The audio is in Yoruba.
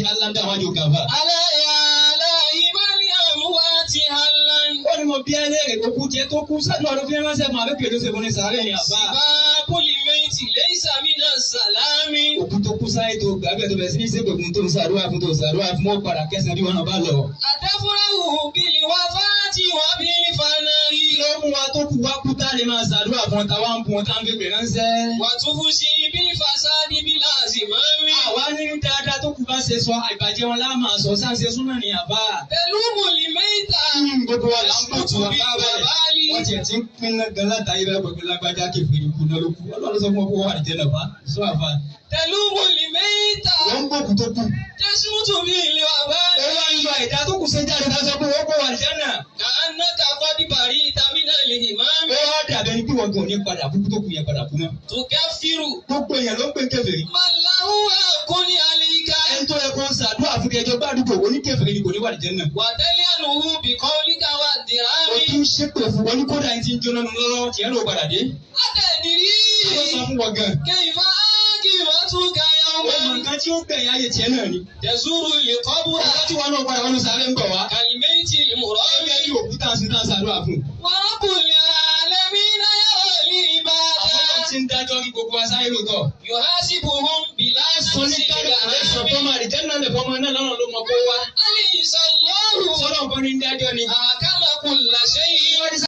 Allah da wájú kàfà. Ó ní mo bí ẹlẹ́rìí tó kú jẹ́ tó kú sádùn ọdún fi ránṣẹ́ mọ́ àbẹ́kẹ́ ló ṣe fún ní sàárẹ̀ ní àbá. Òkú tó kú sáyé tó gbàgbé tó bẹ̀rẹ̀ sí ní sẹ́gbẹ̀gùn tó ń ṣàdúrà fún tó ṣàdúrà fún mọ́ padà kẹsàn-án bí wọn náà bá lọ. Ló mú wa tó kú wá kú tá lè máa ṣàdúrà fún ọ̀tá wa ń bu ọ̀tá ń gbé ránṣẹ́. Àwa ní dáadáa tó kú bá ṣe sọ ìbàjẹ́ wọn láàmà sọ sáǹsẹ̀ súnmọ́ ní àbá. Gbogbo wa là ń bọ̀ tù wá báwẹ̀. Wọ́n tiẹ̀ ti ń pín gan látàrí bẹ́ẹ̀ gbogbo lágbájá kẹfìrí kú náà ló kú. Ọlọ́run sọ fún ọ kó wà ní jẹ́nà bá. Sọ àfa. Wọ́n ń gbòkú tó kú. Ó wá ń yọ ẹ̀dá tó kù sí jáde ká sọ pé wọ́n kó wà ní jẹ́nà. Ó wá dàbẹ̀ ní kí wọ́n gan ní padà kú tó kù yẹn padà kú náà. Gbogbo èèyàn ló ń pè kèfèrí. Ẹni tó yẹ kó ń ṣàdúrà fún ẹjọ́ bá àdúgbò wo ní kèfèrí ni kò ní wà ní jẹ́nà. O tún ṣépè fún wọn ní kódà ẹni tí ń jóná nu lọ́wọ́ tiẹ̀ ló padà dé. Ó sọ fún wọn gan. Ó mọ nǹkan tí ó gbẹ̀yìn ayé tiẹ̀ náà ni. Ọjọ́ tí wọn náà padà wọn ló sáré ń bọ̀ wá. Ẹgbẹ́ bí òkúta ń sin náà ṣàdúrà fún. Àfọwọ́ tí ń dájọ́ kí gbogbo asáyé lóòótọ́. Oníkálukú rẹ̀ sọ fọ́mọ àdìjẹ́ náà lè fọ́mọ náà lọ́nà ló mọ kó wá. Sọ́dọ̀ nǹkan ní ń dájọ́ ni.